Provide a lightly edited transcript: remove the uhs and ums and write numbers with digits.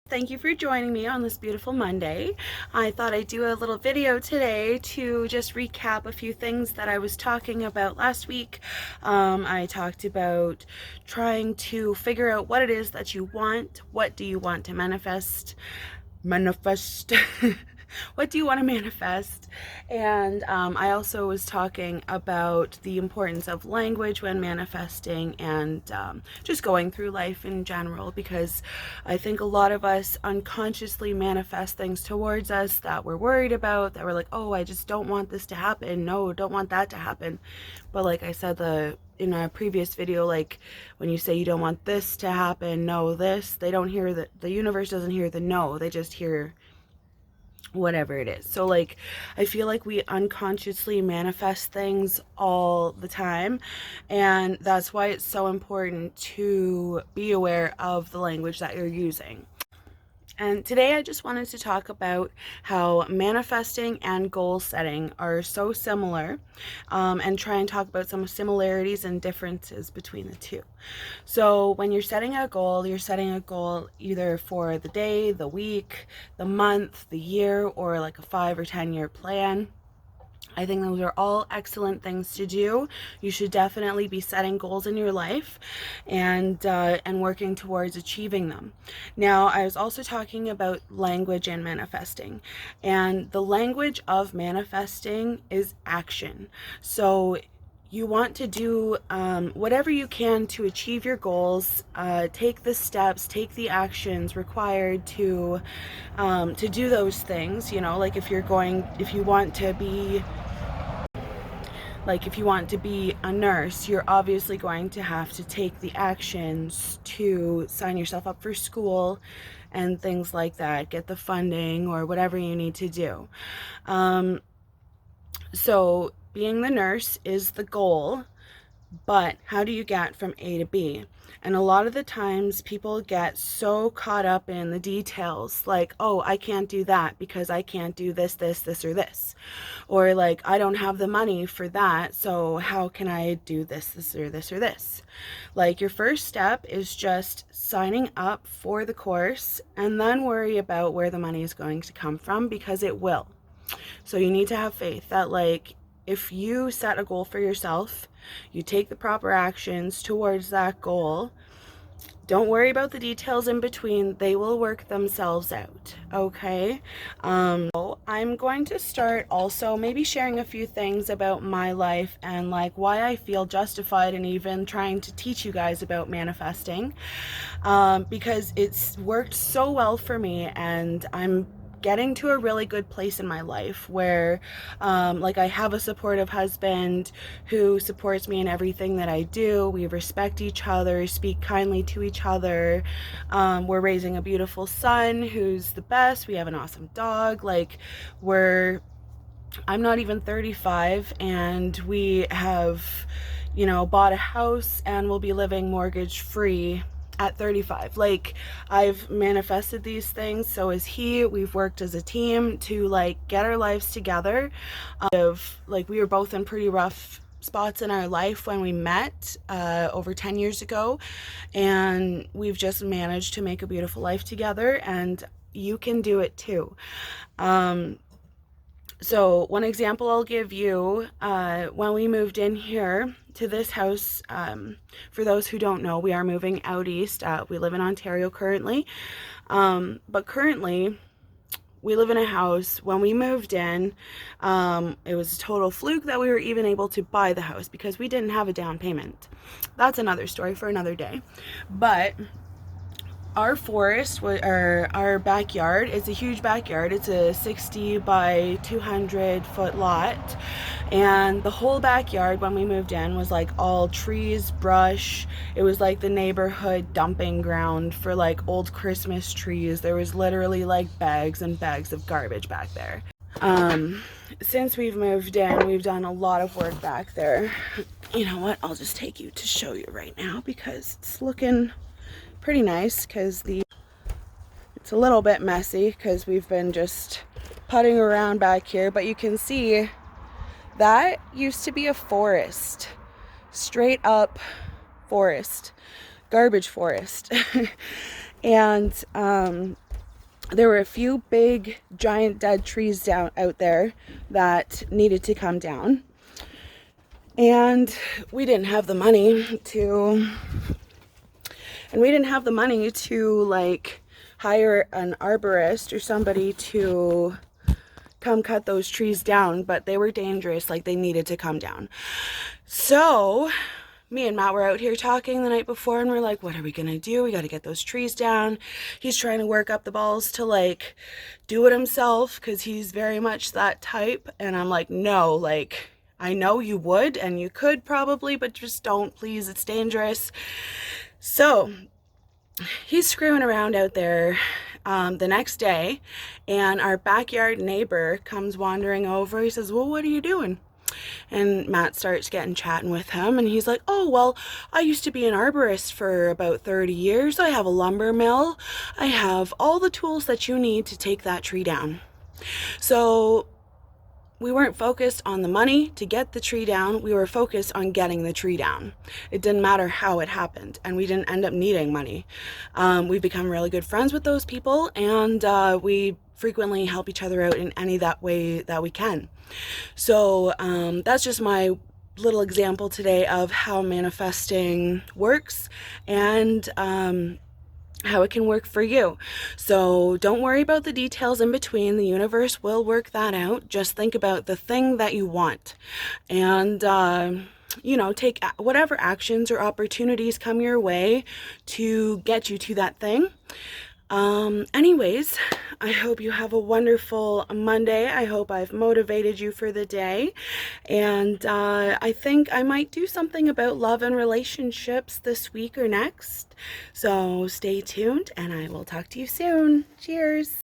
Thank you for joining me on this beautiful Monday. I thought I'd do a little video today to just recap a few things that I was talking about last week. I talked about trying to figure out what it is that you want. What do you want to manifest? What do you want to manifest? And I also was talking about the importance of language when manifesting and just going through life in general, because I think a lot of us unconsciously manifest things towards us that we're worried about, that we're like, oh, I just don't want this to happen. No, don't want that to happen. But like I said in a previous video, like when you say you don't want this to happen, no, this, they don't hear the universe doesn't hear the no, they just hear whatever it is. So like I feel like we unconsciously manifest things all the time, and that's why it's so important to be aware of the language that you're using. And today I just wanted to talk about how manifesting and goal setting are so similar, and try and talk about some similarities and differences between the two. So when you're setting a goal, you're setting a goal either for the day, the week, the month, the year, or like a 5 or 10-year plan. I think those are all excellent things to do. You should definitely be setting goals in your life and working towards achieving them. Now, I was also talking about language and manifesting, and the language of manifesting is action. So you want to do whatever you can to achieve your goals. Take the steps, take the actions required to do those things. You know, like if you want to be a nurse, you're obviously going to have to take the actions to sign yourself up for school and things like that, get the funding or whatever you need to do. So being the nurse is the goal, but how do you get from A to B? And a lot of the times people get so caught up in the details, like, oh, I can't do that because I can't do this, this, this, or this. Or like, I don't have the money for that, so how can I do this, this, or this, or this? Like, your first step is just signing up for the course and then worry about where the money is going to come from, because it will. So you need to have faith that, like, if you set a goal for yourself, you take the proper actions towards that goal. Don't worry about the details in between. They will work themselves out, okay? So I'm going to start also maybe sharing a few things about my life and like why I feel justified in even trying to teach you guys about manifesting, because it's worked so well for me, and I'm getting to a really good place in my life where like I have a supportive husband who supports me in everything that I do. We respect each other, speak kindly to each other. We're raising a beautiful son who's the best. We have an awesome dog. Like, I'm not even 35, and we have, bought a house and we'll be living mortgage free at 35. Like, I've manifested these things, so is he. We've worked as a team to like get our lives together. We were both in pretty rough spots in our life when we met over 10 years ago, and we've just managed to make a beautiful life together, and you can do it too. So one example I'll give you, when we moved in here to this house, for those who don't know, we are moving out east. We live in Ontario currently, but currently we live in a house. When we moved in, it was a total fluke that we were even able to buy the house because we didn't have a down payment. That's another story for another day. But our forest, or our backyard, it's a huge backyard. It's a 60 by 200 foot lot, and the whole backyard when we moved in was like all trees, brush. It was like the neighborhood dumping ground for like old Christmas trees. There was literally like bags and bags of garbage back there. Since we've moved in, we've done a lot of work back there. You know what, I'll just take you to show you right now because it's looking pretty nice, because it's a little bit messy because we've been just putting around back here, but you can see that used to be a forest, straight up forest, garbage forest. And there were a few big, giant dead trees down out there that needed to come down. And we didn't have the money to, like hire an arborist or somebody to come cut those trees down, but they were dangerous, like they needed to come down. So me and Matt were out here talking the night before, and we're like, what are we gonna do? We gotta get those trees down. He's trying to work up the balls to like do it himself, because he's very much that type. And I'm like, no, like I know you would and you could probably, but just don't, please, it's dangerous. So he's screwing around out there the next day, and our backyard neighbor comes wandering over. He says, well, what are you doing? And Matt starts chatting with him, and he's like, oh, well, I used to be an arborist for about 30 years. I have a lumber mill. I have all the tools that you need to take that tree down. So we weren't focused on the money to get the tree down. We were focused on getting the tree down. It didn't matter how it happened, and we didn't end up needing money. We've become really good friends with those people, and we frequently help each other out in any that way that we can. So that's just my little example today of how manifesting works, and how it can work for you. So don't worry about the details in between. The universe will work that out. Just think about the thing that you want, and take whatever actions or opportunities come your way to get you to that thing. Anyways, I hope you have a wonderful Monday. I hope I've motivated you for the day. And I think I might do something about love and relationships this week or next. So stay tuned, and I will talk to you soon. Cheers.